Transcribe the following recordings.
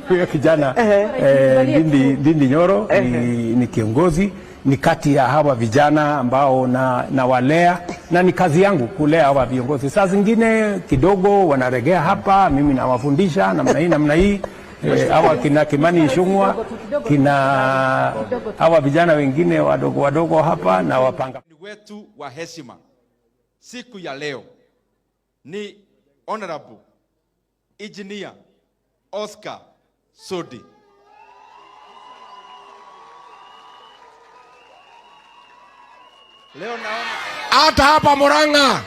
Huyo kijana Ndindi Nyoro ni kiongozi, ni kati ya hawa vijana ambao na walea, na ni kazi yangu kulea hawa viongozi. Saa zingine kidogo wanaregea hapa, mimi nawafundisha namna hii. Hawa kina Kimani Ichungwah, kina hawa vijana wengine wadogo hapa na wapanga wetu wa heshima. Siku ya leo ni Honorable Engineer Oscar Sudi. Leo naona hata hapa Murang'a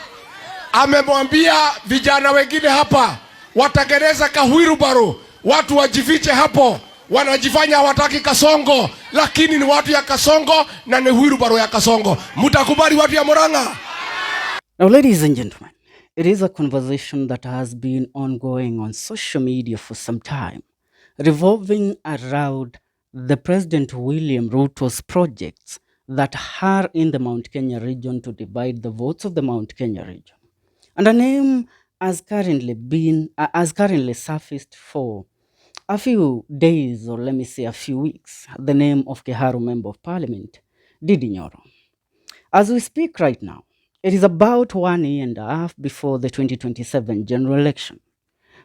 amemwambia vijana wengine hapa watagereza kahwirubaro, watu wajifiche hapo, wanajifanya hawataki Kasongo, lakini ni watu ya Kasongo na ni hwirubaro ya Kasongo. Mutakubali watu ya Murang'a? Now, ladies and gentlemen, it is a conversation that has been ongoing on social media for some time, revolving around the President William Ruto's projects that are in the Mount Kenya region to divide the votes of the Mount Kenya region. And a name has currently surfaced for a few days, or let me say a few weeks, the name of Kiharu Member of Parliament, NDIDI NYORO. As we speak right now, it is about 1 year and a half before the 2027 general election.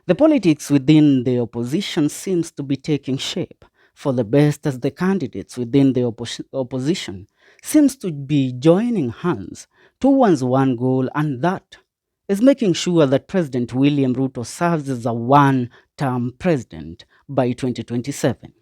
The politics within the opposition seems to be taking shape for the best, as the candidates within the opposition seems to be joining hands towards one goal, and that is making sure that President William Ruto serves as a one-term president by 2027.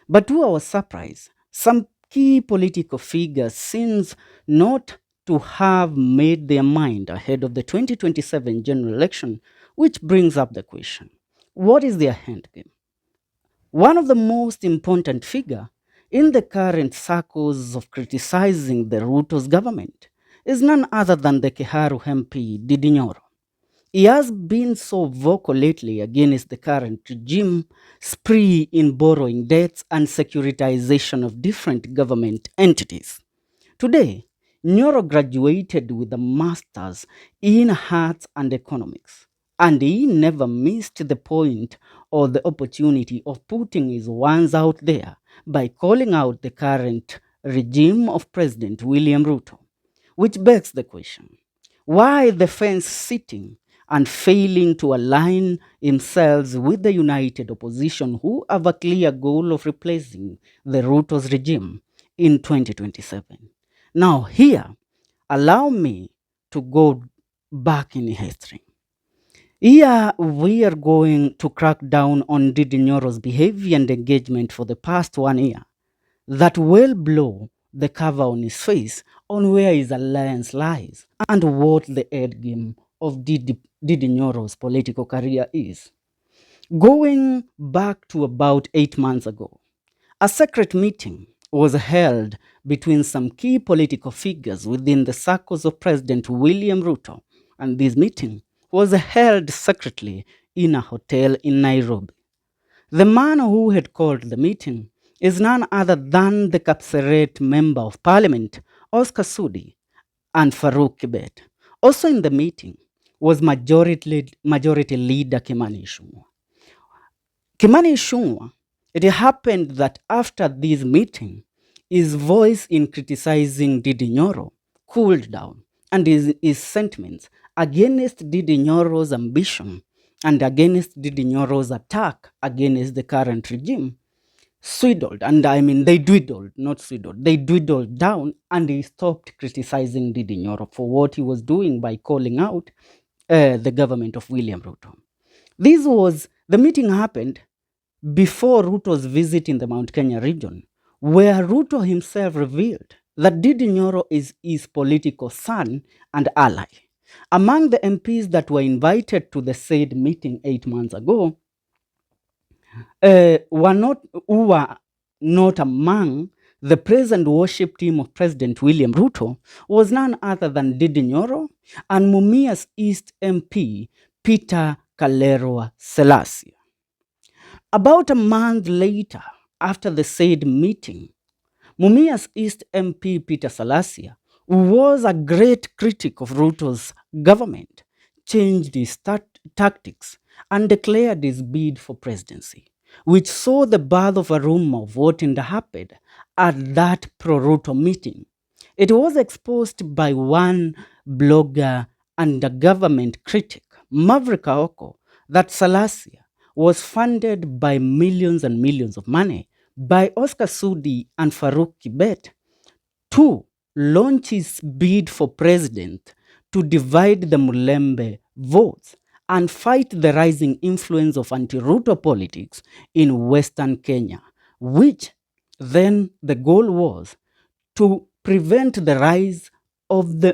But to our surprise, some key political figures seems not to have made their mind ahead of the 2027 general election, which brings up the question, what is their endgame? One of the most important figure in the current circles of criticizing the Ruto's government is none other than the Kiharu MP, NDIDI NYORO. He has been so vocal lately against the current regime spree in borrowing debts and securitization of different government entities. Today, Nyoro graduated with a master's in arts and economics, and he never missed the point or the opportunity of putting his ones out there by calling out the current regime of President William Ruto, which begs the question, why the fence sitting and failing to align themselves with the united opposition who have a clear goal of replacing the Ruto's regime in 2027. Now here, allow me to go back in history. Here we are going to crack down on NDIDI NYORO's behavior and engagement for the past 1 year that will blow the cover on his face on where his alliance lies and what the endgame of NDIDI NYORO's political career is. Going back to about 8 months ago, a secret meeting was held between some key political figures within the circles of President William Ruto, and this meeting was held secretly in a hotel in Nairobi. The man who had called the meeting is none other than the Kapseret Member of Parliament, Oscar Sudi, and Farouk Kibet. Also in the meeting was Majority Leader Kimani Ichungwah. Kimani Ichungwah, it happened that after this meeting, his voice in criticizing NDIDI NYORO cooled down, and his sentiments against NDIDI NYORO's ambition and against NDIDI NYORO's attack against the current regime swindled, and I mean they dwindled, not swindled, they dwindled down, and he stopped criticizing NDIDI NYORO for what he was doing by calling out the government of William Ruto. The meeting happened before Ruto's visit in the Mount Kenya region, where Ruto himself revealed that NDIDI NYORO is his political son and ally. Among the MPs that were invited to the said meeting 8 months ago, who were not among the praise and worship team of President William Ruto was none other than NDIDI NYORO and Mumias East MP Peter Kalerwa Selassie. About a month later, after the said meeting, Mumias East MP Peter Selassie, who was a great critic of Ruto's government, changed his tactics and declared his bid for presidency, which saw the birth of a rumor of what had happened at that pro-Ruto meeting. It was exposed by one blogger and a government critic, Maverick Aoko, that SALASYA was funded by millions and millions of money by Oscar Sudi and Farouk Kibet to launch his bid for president to divide the Mulembe votes and fight the rising influence of anti-Ruto politics in Western Kenya, which then the goal was to prevent the rise of the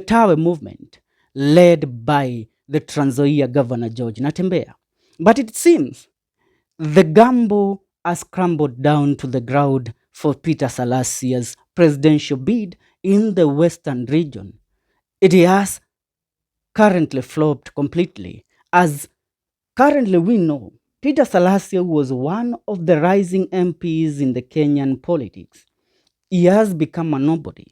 Tawe movement led by the Trans Nzoia Governor George Natembeya. But it seems the gamble has crumbled down to the ground for Peter Salasya's presidential bid in the Western region. It has currently flopped completely, as currently we know Peter Salasya was one of the rising MPs in the Kenyan politics. He has become a nobody.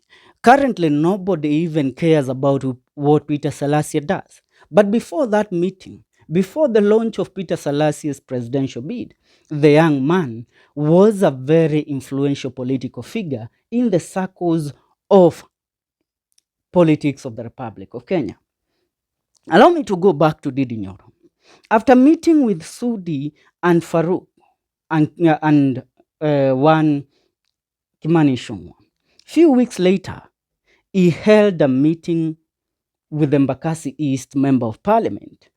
Currently, nobody even cares about what Peter Salasya does. But before that meeting, before the launch of Peter Salasya's presidential bid, the young man was a very influential political figure in the circles of politics of the Republic of Kenya. Allow me to go back to NDIDI NYORO. After meeting with Sudi and Farouk and one Kimani Ichungwah, few weeks later, he held a meeting with the Embakasi East Member of Parliament,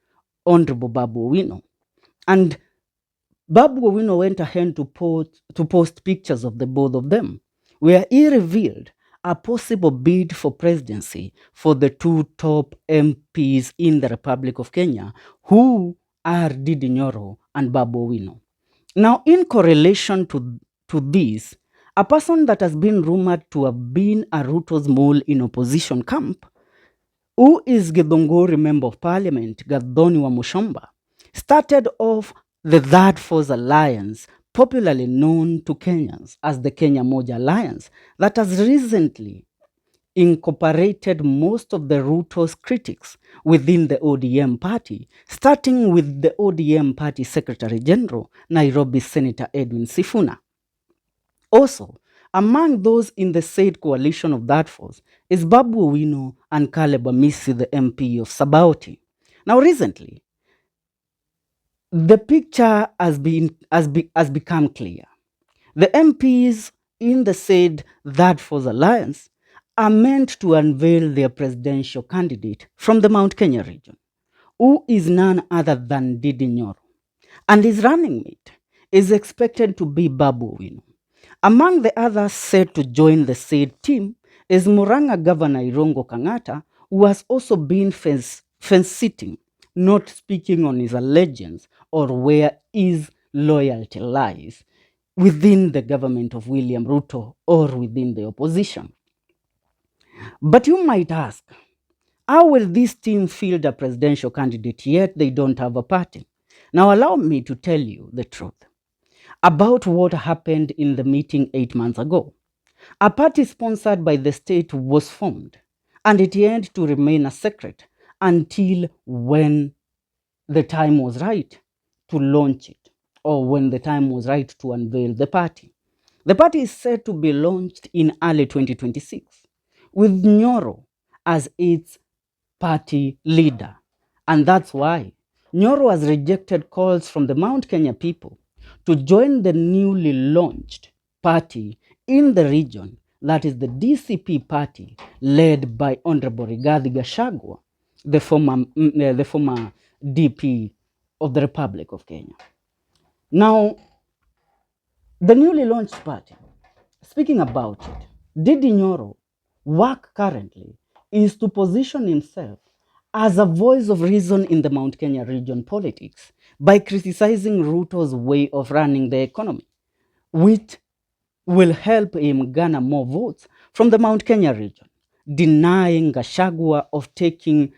Honorable Babu Owino. And Babu Owino went ahead to post pictures of the both of them, where he revealed a possible bid for presidency for the two top MPs in the Republic of Kenya, who are NDIDI NYORO and Babu Owino. Now, in correlation to this, a person that has been rumored to have been a Ruto's mole in opposition camp, who is Githunguri Member of Parliament, Gathoni wa Mushomba, started off the Third Force Alliance, popularly known to Kenyans as the Kenya Moja Alliance, that has recently incorporated most of the Ruto's critics within the ODM party, starting with the ODM party Secretary General, Nairobi Senator Edwin Sifuna. Also, among those in the said coalition of that force is Babu Owino and Caleb Amisi, the MP of Sabauti. Now, recently, the picture has become clear. The MPs in the said That Force Alliance are meant to unveil their presidential candidate from the Mount Kenya region, who is none other than NDIDI NYORO, and his running mate is expected to be Babu Owino. Among the others said to join the said team is Murang'a Governor Irungu Kang'ata, who has also been fence-sitting, not speaking on his allegiance or where his loyalty lies within the government of William Ruto or within the opposition. But you might ask, how will this team field a presidential candidate yet they don't have a party? Now allow me to tell you the truth about what happened in the meeting 8 months ago. A party sponsored by the state was formed, and it had to remain a secret until when the time was right to launch it, or when the time was right to unveil the party. The party is said to be launched in early 2026, with Nyoro as its party leader. And that's why Nyoro has rejected calls from the Mount Kenya people to join the newly launched party in the region, that is the DCP party, led by Honorable Rigathi Gachagua, the former DP of the Republic of Kenya. Now, the newly launched party, speaking about it, NDIDI NYORO work currently is to position himself as a voice of reason in the Mount Kenya region politics by criticizing Ruto's way of running the economy, which will help him garner more votes from the Mount Kenya region, denying Gachagua of taking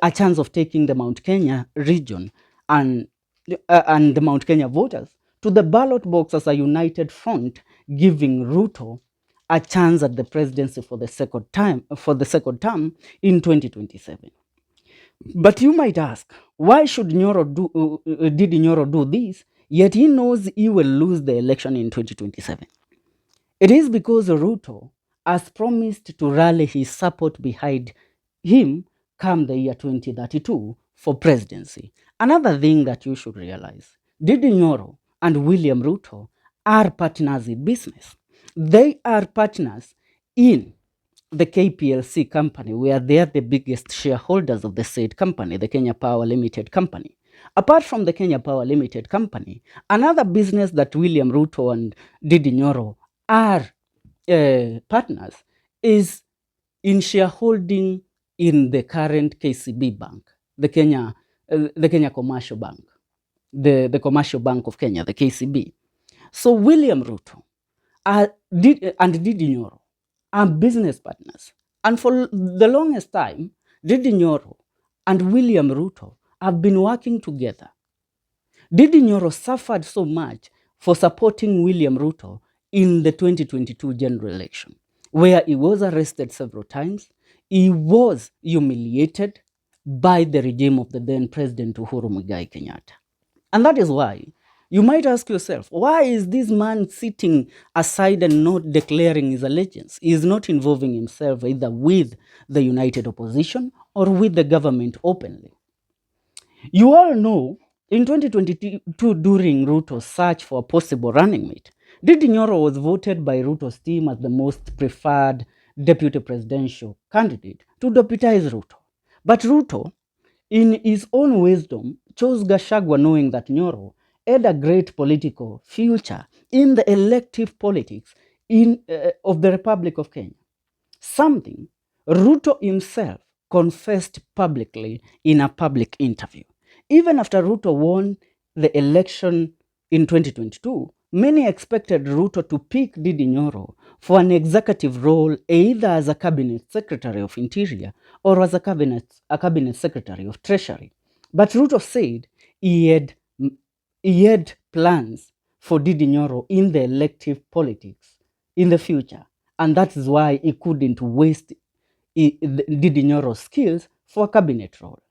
a chance of taking the Mount Kenya region and the Mount Kenya voters to the ballot box as a united front, giving Ruto a chance at the presidency for the second term in 2027. But you might ask, Why should Ndindi Nyoro do this? Yet he knows he will lose the election in 2027. It is because Ruto has promised to rally his support behind him come the year 2032 for presidency. Another thing that you should realize, Ndindi Nyoro and William Ruto are partners in business. They are partners in the KPLC company, where they are the biggest shareholders of the said company, the Kenya Power Limited Company. Apart from the Kenya Power Limited Company, another business that William Ruto and Ndindi Nyoro are partners is in shareholding in the current KCB Bank, the Kenya Commercial Bank, the Commercial Bank of Kenya, the KCB. So William Ruto and Ndindi Nyoro are business partners. And for the longest time, Ndindi Nyoro and William Ruto have been working together. Ndindi Nyoro suffered so much for supporting William Ruto in the 2022 general election, where he was arrested several times. He was humiliated by the regime of the then President Uhuru Muigai Kenyatta. And that is why you might ask yourself, why is this man sitting aside and not declaring his allegiance? He is not involving himself either with the united opposition or with the government openly. You all know, in 2022, during Ruto's search for a possible running mate, Ndindi Nyoro was voted by Ruto's team as the most preferred deputy presidential candidate to deputize Ruto. But Ruto, in his own wisdom, chose Gachagua, knowing that Nyoro had a great political future in the elective politics of the Republic of Kenya. Something Ruto himself confessed publicly in a public interview. Even after Ruto won the election in 2022, many expected Ruto to pick Ndindi Nyoro for an executive role, either as a cabinet secretary of Interior or as a cabinet secretary of Treasury. But Ruto said he had plans for Ndindi Nyoro in the elective politics in the future, and that is why he couldn't waste Ndindi Nyoro's skills for a cabinet role.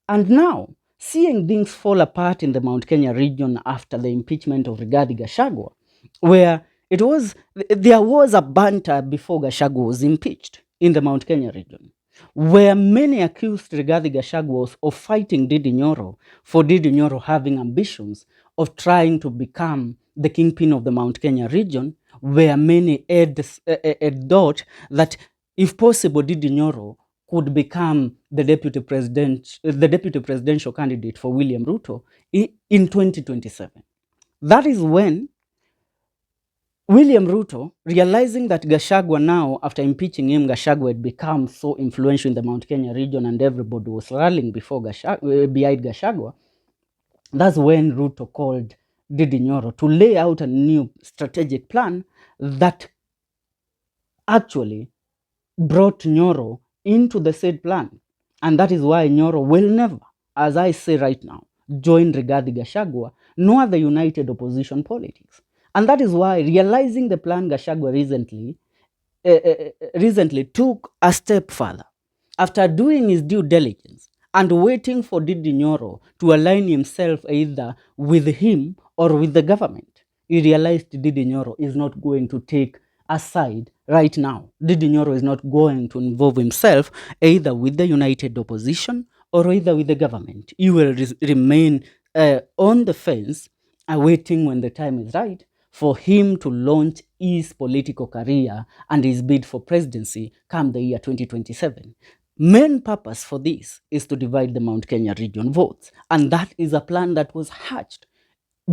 And now, seeing things fall apart in the Mount Kenya region after the impeachment of Rigathi Gachagua, where there was a banter before Gachagua was impeached in the Mount Kenya region, where many accused Rigathi Gachagua of fighting Ndindi Nyoro for Ndindi Nyoro having ambitions of trying to become the kingpin of the Mount Kenya region, where many had thought that if possible, Ndindi Nyoro could become the deputy presidential candidate for William Ruto in 2027. That is when William Ruto, realizing that Gachagua now, after impeaching him, Gachagua had become so influential in the Mount Kenya region and everybody was rallying behind Gachagua, that's when Ruto called Ndindi Nyoro to lay out a new strategic plan that actually brought Nyoro into the said plan. And that is why Nyoro will never, as I say right now, join Rigathi Gachagua nor the united opposition politics. And that is why, realizing the plan, Gachagua recently took a step further. After doing his due diligence and waiting for Ndindi Nyoro to align himself either with him or with the government, he realized Ndindi Nyoro is not going to take a side right now. Ndindi Nyoro is not going to involve himself either with the united opposition or either with the government. He will remain on the fence, awaiting when the time is right for him to launch his political career and his bid for presidency come the year 2027. Main purpose for this is to divide the Mount Kenya region votes, and that is a plan that was hatched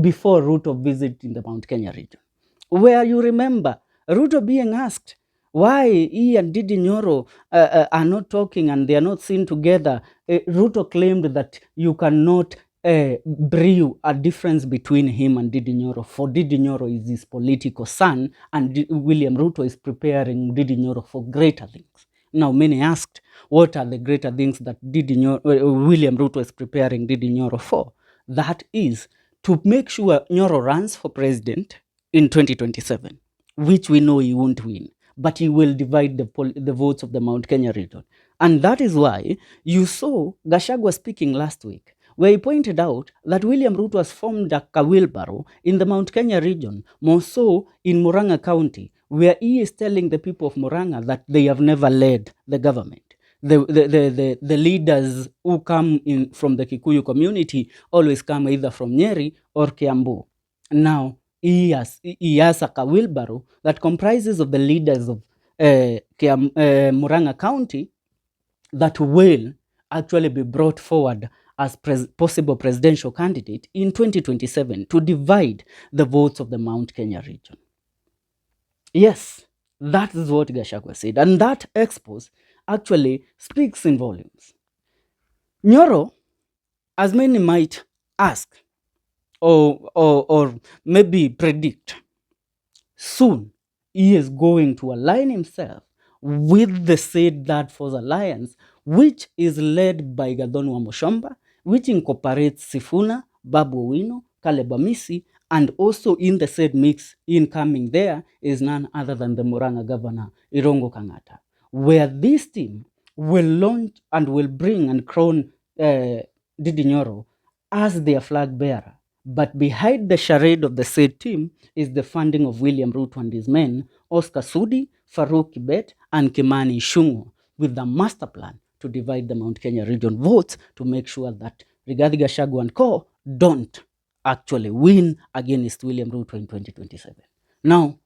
before Ruto visited the Mount Kenya region, where you remember Ruto being asked why he and Ndindi Nyoro are not talking and they are not seen together. Ruto claimed that you cannot brew a difference between him and Ndindi Nyoro, for Ndindi Nyoro is his political son and William Ruto is preparing Ndindi Nyoro for greater things. Now many asked, what are the greater things that William Ruto is preparing Ndindi Nyoro for? That is to make sure Nyoro runs for president in 2027, which we know he won't win, but he will divide the votes of the Mount Kenya region. And that is why you saw Gachagua speaking last week, where he pointed out that William Ruto has formed a Kawilbaro in the Mount Kenya region, more so in Murang'a County, where he is telling the people of Murang'a that they have never led the government. The leaders who come in from the Kikuyu community always come either from Nyeri or Kiambu. Now, he has a Kawilbaro that comprises of the leaders of Murang'a County that will actually be brought forward as possible presidential candidate in 2027 to divide the votes of the Mount Kenya region. Yes, that is what Gachagua said. And that expose actually speaks in volumes. Nyoro, as many might ask or maybe predict, soon he is going to align himself with the said Third Force Alliance, which is led by Gathoni Mushomba, which incorporates Sifuna, Babu Owino, Caleb Amisi, and also in the said mix incoming there is none other than the Murang'a governor, Irungu Kang'ata, where this team will launch and will bring and crown NDIDI NYORO as their flag bearer. But behind the charade of the said team is the funding of William Ruto and his men, Oscar Sudi, Farouk Kibet, and Kimani Ichungwah, with the master plan to divide the Mount Kenya region votes to make sure that Rigathi Gachagua and co. don't actually win against William Ruto in 2027. Now,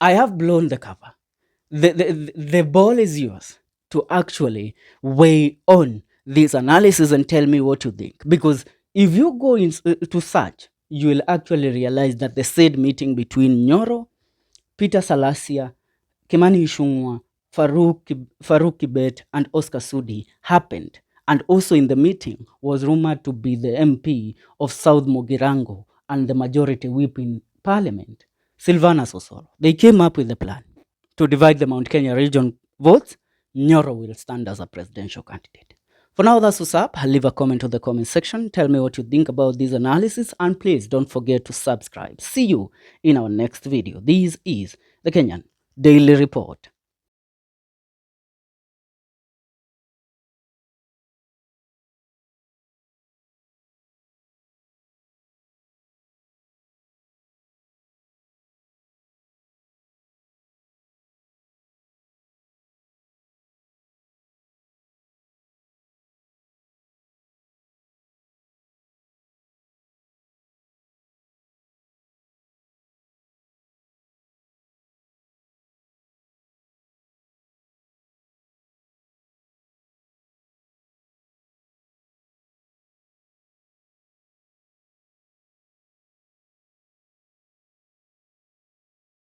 I have blown the cover. The ball is yours to actually weigh on this analysis and tell me what you think. Because if you go to search, you will actually realize that the said meeting between Nyoro, Peter Salasya, Kimani Ichungwah, Farouk Kibet, and Oscar Sudi happened. And also in the meeting was rumored to be the MP of South Mogirango and the majority whip in parliament, Silvanus Osoro. They came up with a plan to divide the Mount Kenya region votes. Nyoro will stand as a presidential candidate. For now, that's what's up. Leave a comment on the comment section. Tell me what you think about this analysis. And please don't forget to subscribe. See you in our next video. This is the Kenyan Daily Report.